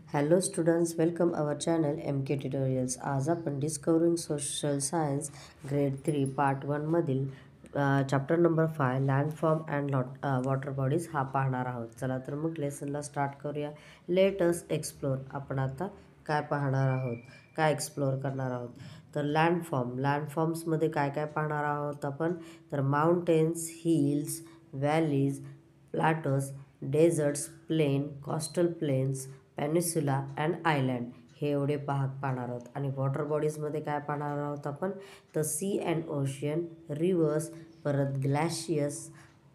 Hello students, welcome our channel MK Tutorials. आज आपण discovering social science grade 3 part 1 मधील chapter number 5 लँडफॉर्म and water bodies हा पाहणार आहोत. चला तर मग लेसनला स्टार्ट करूया. Late us explore. आपण आता काय पाहणार आहोत, काय एक्सप्लोर करणार आहोत. तर लँडफॉर्म्समध्ये काय काय पाहणार आहोत आपण. तर mountains, hills, valleys, plateaus, deserts, plain, coastal plains, peninsula and island हे एवढे पाहणार आहोत. आणि वॉटर बॉडीजमध्ये काय पाहणार आहोत आपण. तर सी अँड ओशियन, रिव्हर्स, परत ग्लॅशियर्स,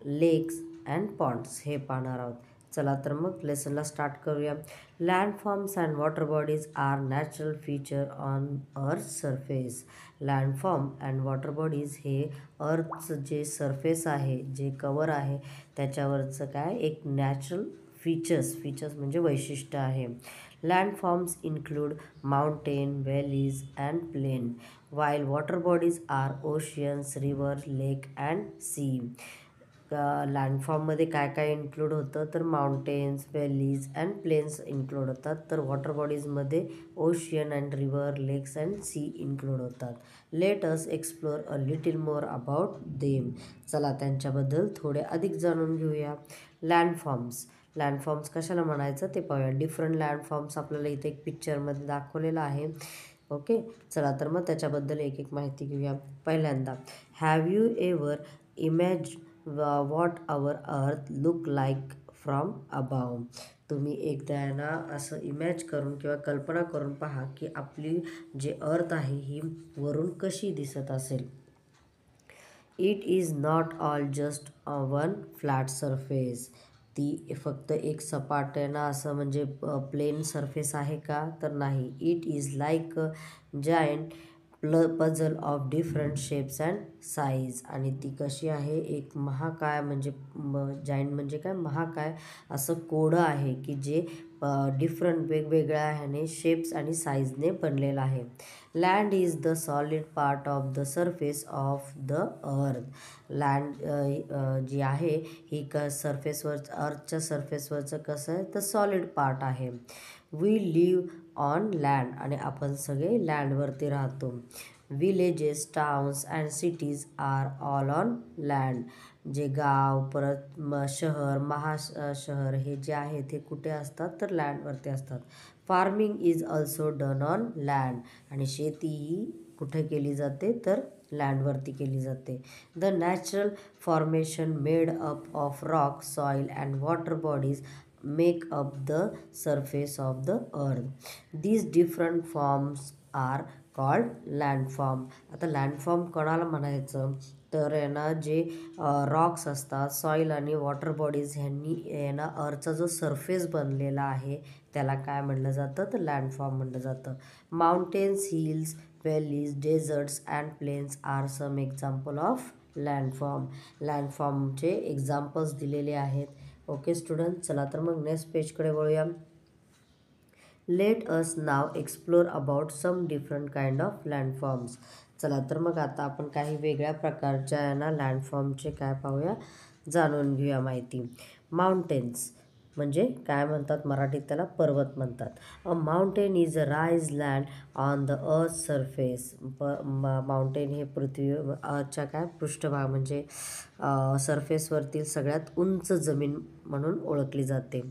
लेक्स अँड पॉन्ड्स हे पाहणार आहोत. चला तर मग लेसनला स्टार्ट करूया. Landforms and water bodies are natural feature on earth surface. Landform and water bodies हे अर्थचं जे सरफेस आहे, जे कवर आहे, त्याच्यावरचं काय एक नॅचरल फीचर्स म्हणजे वैशिष्ट्य आहे. Landforms include mountain, valleys and plain, while water bodies are oceans, river, lake and sea. लँडफॉर्ममध्ये काय काय इन्क्लूड होतं, तर mountains, valleys and plains include होतात. तर वॉटर बॉडीजमध्ये ocean and river, lakes and sea include होतात. Let us explore a little more about them. चला त्यांच्याबद्दल थोडे अधिक जाणून घेऊया. लँडफॉर्म्स कशाला म्हणायचं ते पाहूया. डिफरंट लँडफॉर्म्स आपल्याला इथे एक पिक्चरमध्ये दाखवलेलं आहे. ओके, चला तर मग त्याच्याबद्दल एक एक माहिती घेऊया. पहिल्यांदा, have you ever imagine what our earth look like from above. तुम्ही एकदा ना असं इमॅज करून किंवा कल्पना करून पहा की आपली जे अर्थ आहे ही वरून कशी दिसत असेल. It is not all just one flat surface. ती फक्त एक सपाट्यानं असं म्हणजे प्लेन सरफेस आहे का, तर नाही. It is like a giant puzzle of different shapes and size. आणि ती कशी आहे, एक महाकाय म्हणजे जायंट म्हणजे काय, महाकाय असं कोडं आहे की जे डिफरंट वेगवेगळ्या ह्याने शेप्स आणि साईजने बनलेलं आहे. Land is the solid part of the surface of the earth. Land जी आहे ही सरफेसवर, अर्थच्या सरफेसवरचं कसं आहे, तर सॉलिड पार्ट आहे. We live on land. आणि आपण सगळे लँडवरती राहतो. Villages, towns and cities are all on land. जे गाव, परत शहर, महाशहर हे जे आहेत ते कुठे असतात, तर लँडवरती असतात. Farming is also done on land. आणि शेती ही कुठे केली जाते, तर लँडवरती केली जाते. The natural formation made up of rock, soil and water bodies make up the surface of the earth. These different forms are called landform. आता लँडफॉर्म कोणाला म्हणायचं, तर यांना जे रॉक्स असतात, सॉईल आणि वॉटर बॉडीज ह्यांनी यांना अर्थचा जो सरफेस बनलेला आहे त्याला काय म्हणलं जातं, तर लँडफॉर्म म्हणलं जातं. Mountains, hills, valleys, deserts and plains are some example of landform. लँडफॉर्मचे एक्झाम्पल्स दिलेले आहेत. ओके स्टुडंट, चला तर मग नेक्स्ट पेजकडे वळूया. Let us now explore about some different kind of landforms. चला तर मग आता आपण काही वेगळ्या प्रकारच्या ना लँडफॉर्मचे काय पाहूया, जाणून घेऊया माहिती. माउंटेन्स म्हणजे काय म्हणतात, मराठीत त्याला पर्वत म्हणतात. अ mountain is a rise land on the earth surface. Mountain हे पृथ्वी अर्थच्या काय पृष्ठभाग म्हणजे सरफेसवरतील सगळ्यात उंच जमीन म्हणून ओळखली जाते.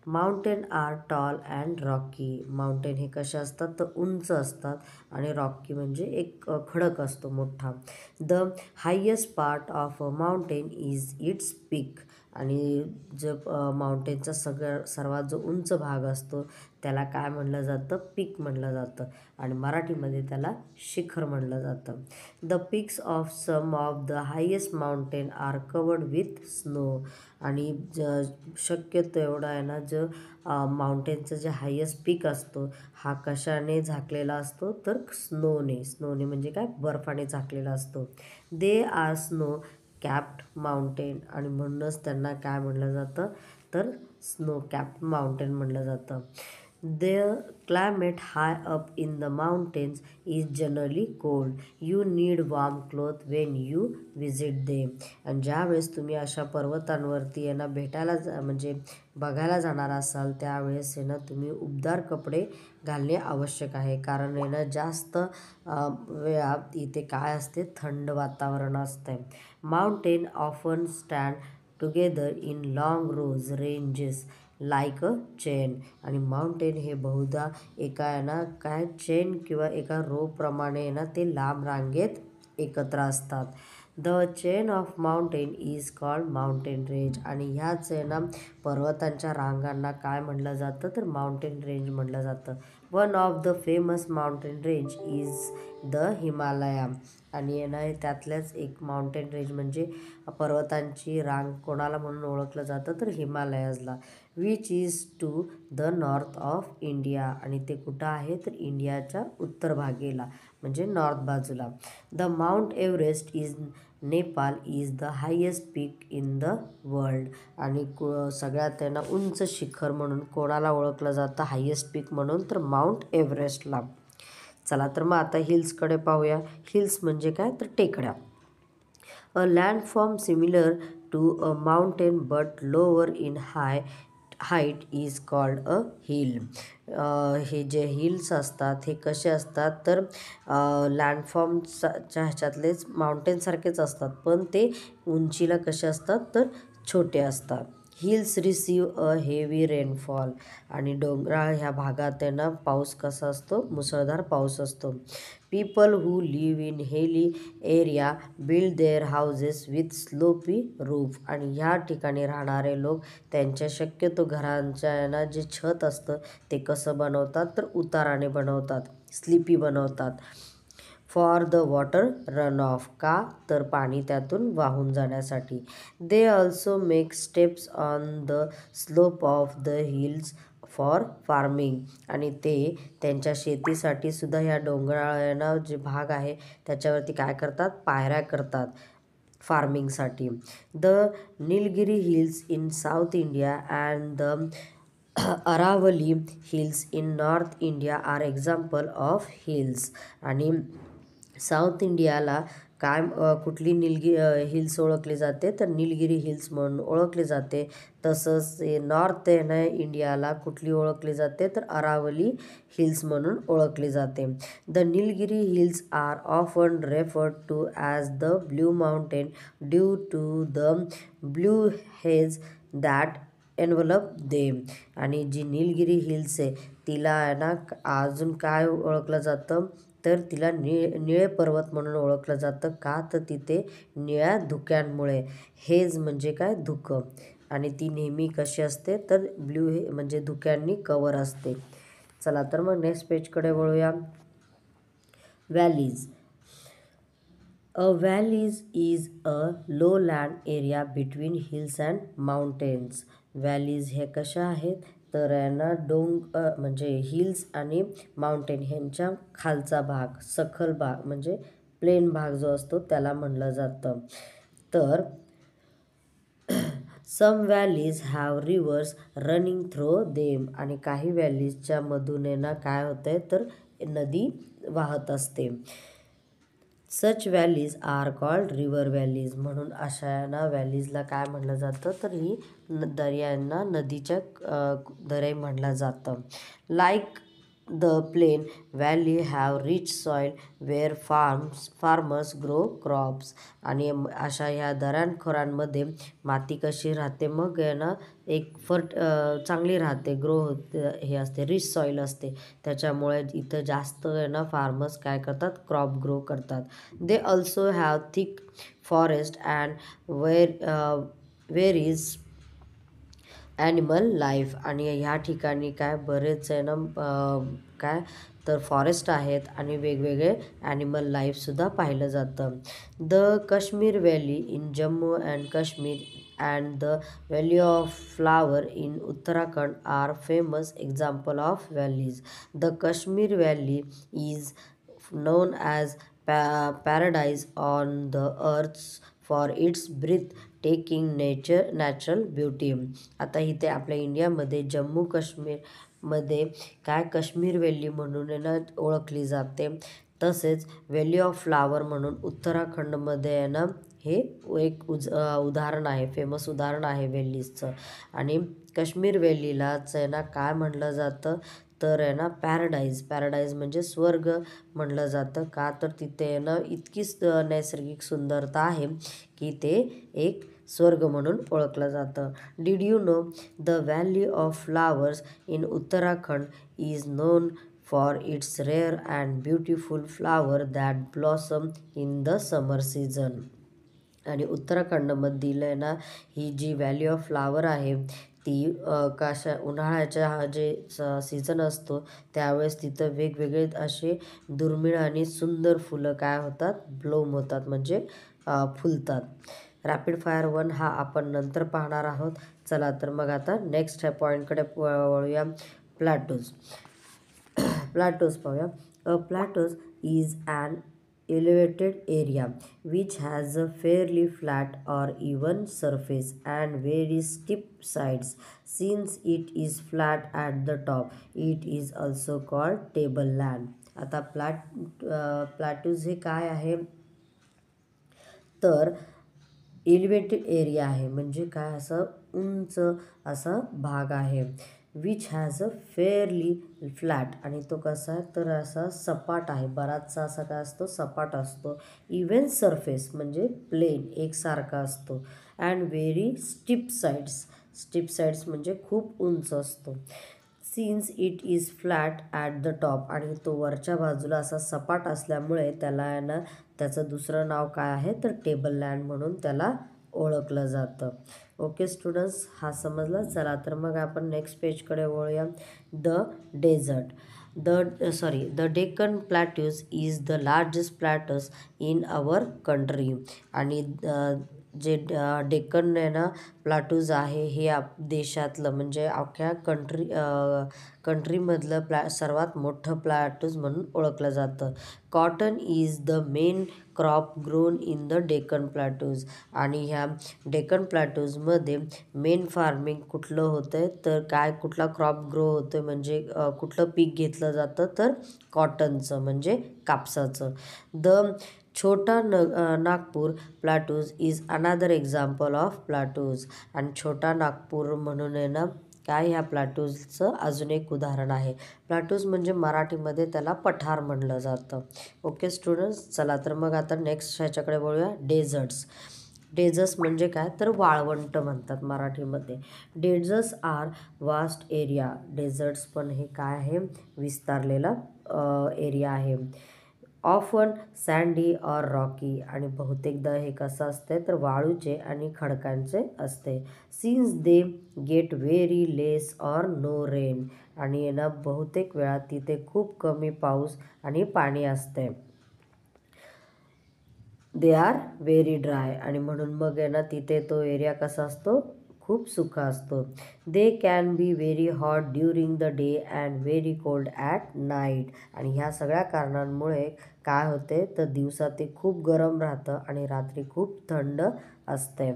Mountain are tall and rocky. Mountain हे कसे असतात, तर उंच असतात आणि रॉकी म्हणजे एक खडक असतो मोठा. The highest part of a mountain is its peak. आणि जो माउंटेनचा सर्वात जो उंच भाग असतो त्याला काय म्हणलं जातं, पीक म्हणलं जातं. आणि मराठीमध्ये त्याला शिखर म्हणलं जातं. The peaks of some of the highest mountain are covered with snow. आणि शक्यतो एवढा आहे ना, जो माउंटेनचं जे हायेस्ट पीक असतो हा कशाने झाकलेला असतो, तर स्नोने म्हणजे काय, बर्फाने झाकलेला असतो. They are snow capped mountain. आणि म्हणूनच त्यांना काय म्हणलं जातं, तर स्नो कॅप्ड माउंटेन म्हणलं जातं. The climate high up in the mountains is generally cold. You need warm clothes when you visit them. आणि ज्यावेळेस तुम्ही अशा पर्वतांवरती आहे ना म्हणजे बघायला जाणार असाल त्यावेळेस आहे ना तुम्ही उबदार कपडे घालणे आवश्यक आहे, कारण आहे ना जास्त वेळा इथे काय असते, थंड वातावरण असते. Mountain often stand together in long rows ranges like a chain. आणि माउंटेन हे बहुधा एका आहे ना काय चेन किंवा एका रोप्रमाणे आहे ना ते लांब रांगेत एकत्र असतात. The chain of mountain is called mountain range. आणि ह्याच आहे ना पर्वतांच्या रांगांना काय म्हटलं जातं, तर माउंटेन रेंज म्हटलं जातं. One of the famous mountain range is the Himalaya. आणि आहे ना त्यातल्याच एक माउंटेन रेंज म्हणजे पर्वतांची रांग कोणाला म्हणून ओळखलं जातं, तर हिमालयाजला. Which is to the north of India. आणि ते कुठं आहे, तर इंडियाच्या उत्तर भागेला म्हणजे नॉर्थ बाजूला. The mount Everest is Nepal is the highest peak in the world. आणि सगळ्यात त्यांना उंच शिखर म्हणून कोणाला ओळखलं जातं, हायेस्ट पीक म्हणून, तर माउंट एव्हरेस्टला. चला तर मग आता हिल्सकडे पाहूया. हिल्स म्हणजे काय, तर टेकड्या. A landform similar to a mountain but lower in height is called a hill. हे जे हिल्स असतात हे कसे असतात, तर लँडफॉर्मच्या ह्याच्यातलेच माउंटेनसारखेच असतात, पण ते उंचीला कसे असतात, तर छोटे असतात. Hills receive a heavy rainfall. आणि डोंगराळ ह्या भागात आहे ना पाऊस कसा असतो, मुसळधार पाऊस असतो. People who live in hilly area build their houses with sloppy roof. आणि ह्या ठिकाणी राहणारे लोक त्यांच्या शक्यतो घरांच्या ना जे छत असतं ते कसं बनवतात, तर उताराने बनवतात, स्लिपी बनवतात. For the water run of. का, तर पाणी त्यातून वाहून जाण्यासाठी. They also make steps on the slope of the hills for farming. आणि ते त्यांच्या शेतीसाठी सुद्धा ह्या डोंगराळ जे भाग आहे त्याच्यावरती काय करतात, पायऱ्या करतात फार्मिंगसाठी. The Nilgiri hills in south India and the Aravali hills in north India are example of hills. आणि साऊथ इंडियाला काय कुठली हिल्स ओळखली जाते, तर निलगिरी हिल्स म्हणून ओळखली जाते. तसंच नॉर्थ इंडियाला कुठली ओळखली जाते, तर अरावली हिल्स म्हणून ओळखली जाते. The Nilgiri hills are often referred to as the blue mountain due to the blue haze that envelop them. आणि जी निलगिरी हिल्स आहे तिला आहे ना अजून काय ओळखलं जातं, तर तिला निळे पर्वत म्हणून ओळखलं जातं. का, तर तिथे निळ्या धुक्यांमुळे. हेज म्हणजे काय, धुकं. आणि ती नेहमी कशी असते, तर ब्ल्यू म्हणजे धुक्यांनी कवर असते. चला तर मग नेक्स्ट पेजकडे वळूया. Valleys. A valleys is a low land area between hills and mountains. Valleys हे कशा आहेत, तर यांना म्हणजे हिल्स आणि माउंटेन ह्यांच्या खालचा भाग, सखल भाग म्हणजे प्लेन भाग जो असतो त्याला म्हणलं जातं. तर some valleys have rivers running through them. आणि काही व्हॅलीजच्या मधून ना काय होतंय, तर नदी वाहत असते. Such valleys are called river valleys. म्हणून अशा ना व्हॅलीजला काय म्हणलं जातं, तर ही दर्यांना नदीच्या दऱ्या म्हणलं जातं. Like the plain valley have rich soil where farmers grow crops. आणि अशा ह्या दऱ्यांखोऱ्यांमध्ये माती कशी राहते, मग ना एक चांगली राहते, ग्रो होते, हे असते, रिच सॉईल असते. त्याच्यामुळे इथं जास्त ना फार्मर्स काय करतात, क्रॉप ग्रो करतात. दे also have thick forest and where is animal life. आणि ह्या ठिकाणी काय बरेच आहे ना काय, तर फॉरेस्ट आहेत आणि वेगवेगळे ॲनिमल लाईफसुद्धा पाहिलं जातं. The Kashmir valley in Jammu and Kashmir and the valley of flower in Uttarakhand are famous example of valleys. The Kashmir valley is known as paradise on the earth for its breathtaking natural beauty. आता इथे आपल्या इंडियामध्ये जम्मू काश्मीर मध्ये काय काश्मीर व्हॅली म्हणून ना ओळखली जाते. तसेच व्हॅली ऑफ फ्लावर म्हणून उत्तराखंडमध्ये आहे ना हे एक उदाहरण आहे, फेमस उदाहरण आहे व्हॅलीजचं. आणि काश्मीर व्हॅलीलाच आहे ना काय म्हणलं जातं तर आहे ना पॅराडाईज म्हणजे स्वर्ग म्हणलं जातं. का तर तिथे आहे ना इतकीच नैसर्गिक सुंदरता आहे की ते एक स्वर्ग म्हणून ओळखलं जातं. Did you know the valley of flowers in Uttarakhand is non for its rare and beautiful flower that blossom in the summer season. आणि उत्तराखंडमधील आहे ना ही जी व्हॅली ऑफ फ्लावर आहे ती उन्हाळ्याच्या हा जे सीझन असतो त्यावेळेस तिथं वेगवेगळे असे दुर्मिळ आणि सुंदर फुलं काय होतात, ब्लोम होतात म्हणजे फुलतात. रॅपिड फायर 1 हा आपण नंतर पाहणार आहोत. चला तर मग आता नेक्स्ट पॉईंटकडे वळूया. प्लॅटोज पाहूया. A plateaus is an elevated area which has a fairly flat or even surface and very steep sides. Since it is flat at the top, it is also called tableland. आता प्लॅटूज हे काय आहे तर elevated area आहे म्हणजे काय असं उंच असा भाग आहे. Which has a fairly flat आणि तो कसा आहे तर असा सपाट आहे, बराचसा असा काय असतो सपाट असतो. इवन सरफेस म्हणजे प्लेन एकसारखा असतो. अँड व्हेरी स्टीप साईड्स म्हणजे खूप उंच असतो. Since it is flat at the top आणि तो वरच्या बाजूला असा सपाट असल्यामुळे त्याला आहे ना त्याचं दुसरं नाव काय आहे तर टेबललँड म्हणून त्याला ओळखलं जातं. ओके स्टुडंट्स, हा समजला. चला तर मग आपण नेक्स्ट पेजकडे वळूया. The Deccan plateaus is the largest plateaus in our country. आणि जे डेक्कन आहे ना प्लॅटूज आहे हे देशातलं म्हणजे अख्ख्या कंट्रीमधलं सर्वात मोठं प्लॅटूज म्हणून ओळखलं जातं. Cotton is the main crop grown in the Deccan plateaus. आणि ह्या डेक्कन प्लॅटूजमध्ये मेन फार्मिंग कुठलं होतं आहे तर काय कुठला क्रॉप ग्रो होतो आहे म्हणजे कुठलं पीक घेतलं जातं तर कॉटनचं म्हणजे कापसाचं. The Chota Nagpur plateaus is another example of plateaus. आणि छोटा नागपूर म्हणून आहे ना काय ह्या प्लॅटूजचं अजून एक उदाहरण आहे. प्लॅटूज म्हणजे मराठीमध्ये त्याला पठार म्हणलं जातं. ओके स्टुडंट्स, चला तर मग आता नेक्स्ट ह्याच्याकडे वळूया. डेझर्ट्स म्हणजे काय तर वाळवंट म्हणतात मराठीमध्ये. Deserts are vast area. Deserts पण हे काय आहे विस्तारलेला एरिया आहे. ऑफन सँडी ऑर रॉकी आणि बहुतेकदा हे कसं असते तर वाळूचे आणि खडकांचे असते. Since they get very less or no rain. आणि ना बहुतेक वेळा तिथे खूप कमी पाऊस आणि पाणी असते. दे आर व्हेरी ड्राय आणि म्हणून मग आहे ना तिथे तो एरिया कसा असतो खूप सुका असतो. They can be very hot during the day and very cold at night. आणि ह्या सगळ्या कारणांमुळे काय होते तर दिवसा ते खूप गरम राहतं आणि रात्री खूप थंड असते.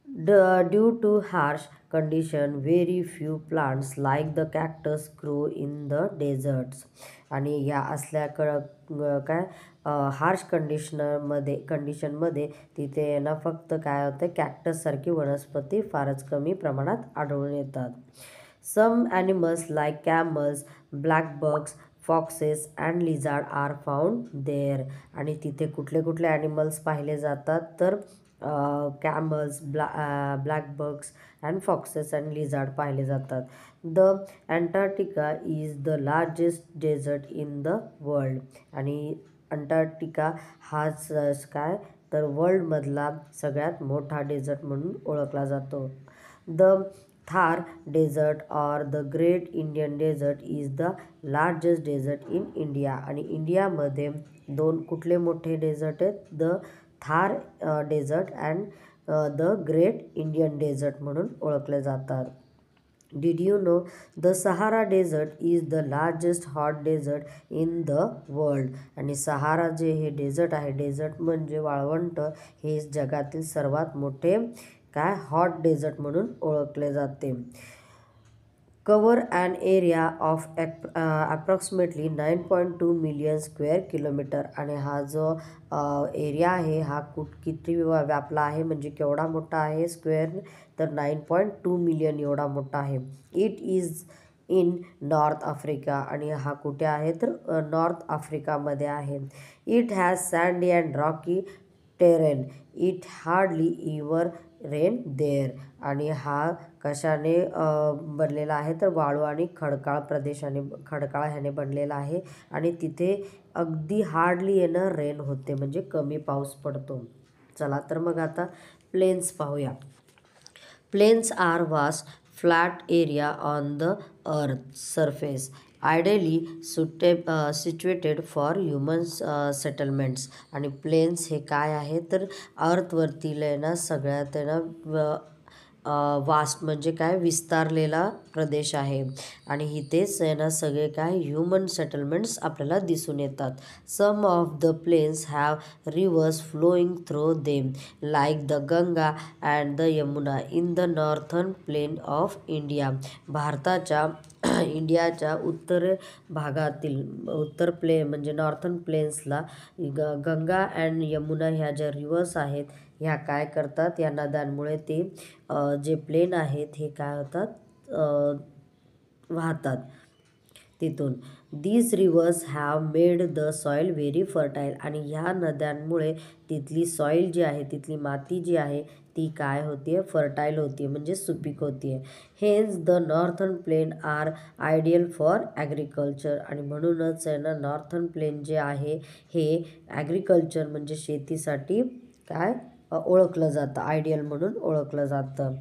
Due too harsh condition very few plants like the cactus grow in the desserts. आणि ह्या असल्या काय हार्श कंडिशनमध्ये तिथे ना फक्त काय होतं कॅक्टससारखी वनस्पती फारच कमी प्रमाणात आढळून येतात. Some animals like camels, black bugs, foxes and lizard are found there. आणि तिथे कुठले कुठले ॲनिमल्स पाहिले जातात तर camels, black bugs and foxes and lizard पाहिले जातात. The Antarctica is the largest desert in the world. आणि अंटार्क्टिका हाच काय तर वर्ल्डमधला सगळ्यात मोठा डेझर्ट म्हणून ओळखला जातो. The Thar desert or the great Indian desert is the largest desert in India. आणि इंडियामध्ये दोन कुठले मोठे डेझर्ट आहेत the Thar desert and the great Indian desert म्हणून ओळखले जातात. Did you know the Sahara desert is the largest hot desert in the world. आणि सहारा जे हे डेझर्ट आहे डेझर्ट म्हणजे वाळवंट हे जगातील सर्वात मोठे काय हॉट डेझर्ट म्हणून ओळखले जाते. cover an area of approximately 9.2 million square kilometre. आणि हा जो एरिया आहे हा किती व्यापला आहे म्हणजे केवढा मोठा आहे स्क्वेअर, तर 9.2 मिलियन एवढा मोठा आहे. It is in North Africa. आणि हा कुठे आहे तर नॉर्थ आफ्रिकामध्ये आहे. It has sandy and rocky terrain. It hardly ever rain there. आणि हा कशाने बनलेला आहे तर वाळू आणि खडकाळ प्रदेशाने, खडकाळ ह्याने बनलेला आहे. आणि तिथे अगदी हार्डली रेन होते म्हणजे कमी पाऊस पडतो. चला तर मग आता प्लेन्स पाहूया. Plains are vast flat area on the earth surface ideally situated for human settlements. आणि प्लेन्स हे काय आहे तर अर्थवरती ना सगळ्यात ना वास्ट म्हणजे काय विस्तारलेला प्रदेश आहे. आणि इथेच ना सगळे काय ह्युमन सेटलमेंट्स आपल्याला दिसून येतात. Some of the plains have rivers flowing through them like the Ganga and the Yamuna in the northern plain of India. भारताच्या इंडियाच्या उत्तर भागातील उत्तर म्हणजे नॉर्थर्न प्लेन्सला गंगा अँड यमुना ह्या ज्या रिव्हर्स आहेत ह्या काय करतात, या नद्यांमुळे ते जे प्लेन आहेत हे काय होतात वाहतात तिथून. These reverse have made the soil very fertile. आणि ह्या नद्यांमुळे तिथली सॉईल जी आहे, तिथली माती जी आहे ती काय होते फर्टाईल होती म्हणजे सुपीक होती. Hence the northern plain are ideal for agriculture. आणि म्हणूनच आहे ना नॉर्थर्न प्लेन जे आहे हे ॲग्रिकल्चर म्हणजे शेतीसाठी काय ओळखलं जातं, आयडियल म्हणून ओळखलं जातं.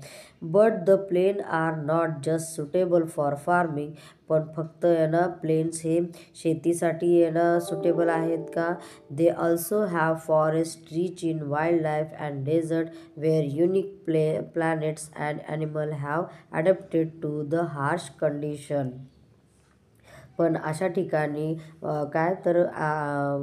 But the plain are not just suitable for farming. पण फक्त प्लेन्स हे शेतीसाठी सुटेबल आहेत का? They also have forest rich in wild life and desert where unique planets and animal have adapted to the harsh condition. पण अशा ठिकाणी काय तर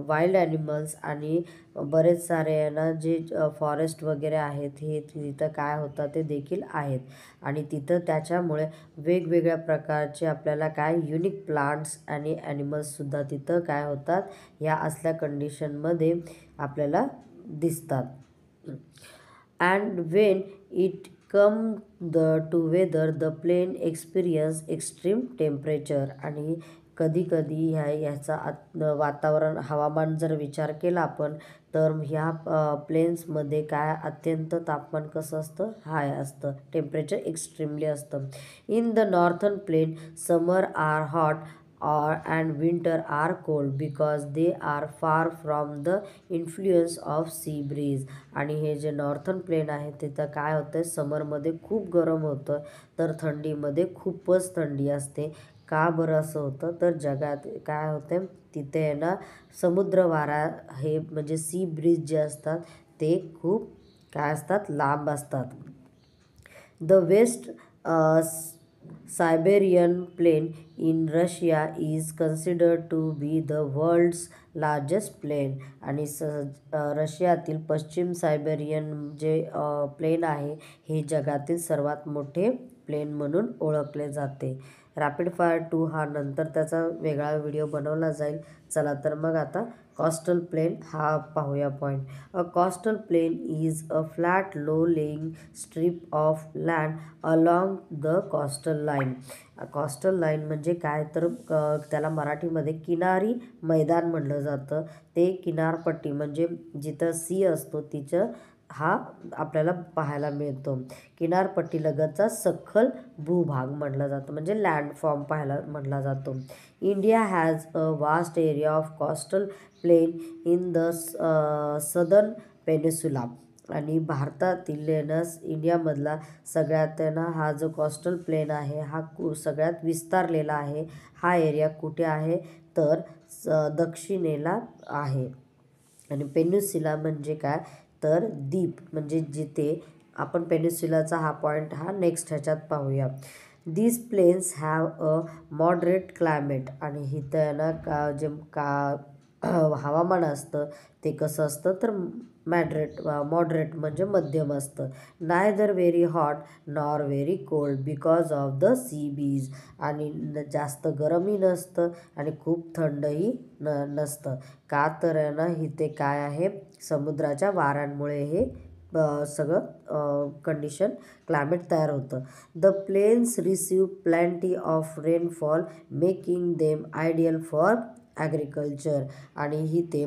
वाईल्ड ॲनिमल्स आणि बरेच सारे जे फॉरेस्ट वगैरे आहेत हे तिथं काय होतं ते देखील आहेत. आणि तिथं त्याच्यामुळे वेगवेगळ्या प्रकारचे आपल्याला काय युनिक प्लांट्स आणि ॲनिमल्ससुद्धा तिथं काय होतात ह्या असल्या कंडिशनमध्ये आपल्याला दिसतात. And when it come to weather the plain experience extreme temperature. आणि कधी कधी ह्याचा वातावरण हवामान जर विचार केला आपण तर ह्या प्लेन्समध्ये काय अत्यंत तापमान कसं असतं हाय असतं, टेम्परेचर एक्स्ट्रीमली असतं. In the northern plain summer are hot and winter are cold because they are far from the influence of sea breeze. आणि हे जे नॉर्थर्न प्लेन आहे तिथं काय होतं समरमध्ये खूप गरम होतं तर थंडीमध्ये खूपच थंडी असते. का बरं असं होतं तर जगात काय होतं तिथे समुद्र वारा हे म्हणजे सी ब्रीज जे असतात ते खूप काय असतात लांब असतात. The West Siberian plain in Russia is considered to be the world's largest plain. आणि रशियातील पश्चिम सायबेरियन जे प्लेन आहे हे जगातील सर्वात मोठे प्लेन म्हणून ओळखले जाते. रॅपिड फायर 2 हा नंतर त्याचा वेगळा व्हिडिओ बनवला जाईल. चला तर मग आता कॉस्टल प्लेन हा पाहूया point. A coastal plain is a flat low lying strip of land along the coastal line. Coastal line म्हणजे काय तर त्याला मराठीमध्ये किनारी मैदान म्हणलं जातं. ते किनारपट्टी म्हणजे जिथं सी असतो तिचं हा आपल्याला पाहायला मिळतो. किनारपट्टीलगतचा सखल भूभाग म्हटला जातो म्हणजे लँडफॉर्म पाहायला म्हटला जातो. India has a vast area of coastal plain in the southern peninsula. आणि भारतातील इंडियामधला सगळ्यात हा जो कॉस्टल प्लेन आहे हा सगळ्यात विस्तारलेला आहे. हा एरिया कुठे आहे तर दक्षिणेला आहे. आणि पेनिन्सुला म्हणजे काय तर द्वीप म्हणजे जिथे आपण पेनिन्सुलाचा हा पॉईंट हा नेक्स्ट ह्याच्यात पाहूया. These plains have a moderate climate. आणि इथं जे हवामान असतं ते कसं असतं तर मॉडरेट म्हणजे मध्यम असतं. Neither very hot nor very cold because of the sea breeze. आणि जास्त गरमही नसतं आणि खूप थंडही नसतं. का तर आहे ना इथे काय आहे, समुद्राच्या वाऱ्यांमुळे हे सगळं कंडिशन क्लायमेट तयार होतं. The plains receive plenty of rainfall making them ideal for agriculture. आणि इथे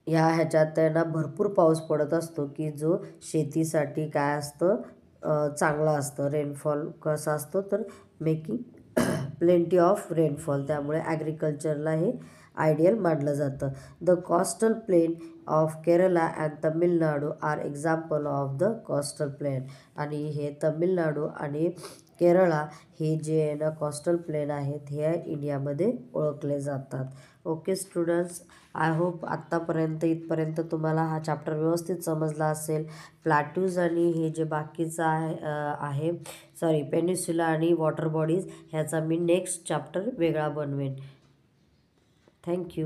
ह्याच्यात आहे ना भरपूर पाऊस पडत असतो की जो शेतीसाठी काय असतं, चांगलं असतं. रेनफॉल कसा असतो तर मेकिंग प्लेंटी ऑफ रेनफॉल, त्यामुळे ॲग्रिकल्चरला हे आयडियल मानलं जातं. The coastal plain of Kerala and Tamil Nadu are example of the coastal plain. आणि हे तमिळनाडू आणि केरळा हे जे आहे ना कोस्टल प्लेन आहेत हे इंडियामध्ये ओळखले जातात. ओके स्टुडंट्स, आय होप आत्तापर्यंत इथपर्यंत तुम्हाला हा चॅप्टर व्यवस्थित समजला असेल. प्लॅट्यूज आणि हे जे बाकीचं आहे सॉरी पेनिन्सुला आणि वॉटर बॉडीज ह्याचा मी नेक्स्ट चॅप्टर वेगळा बनवेन. थँक्यू.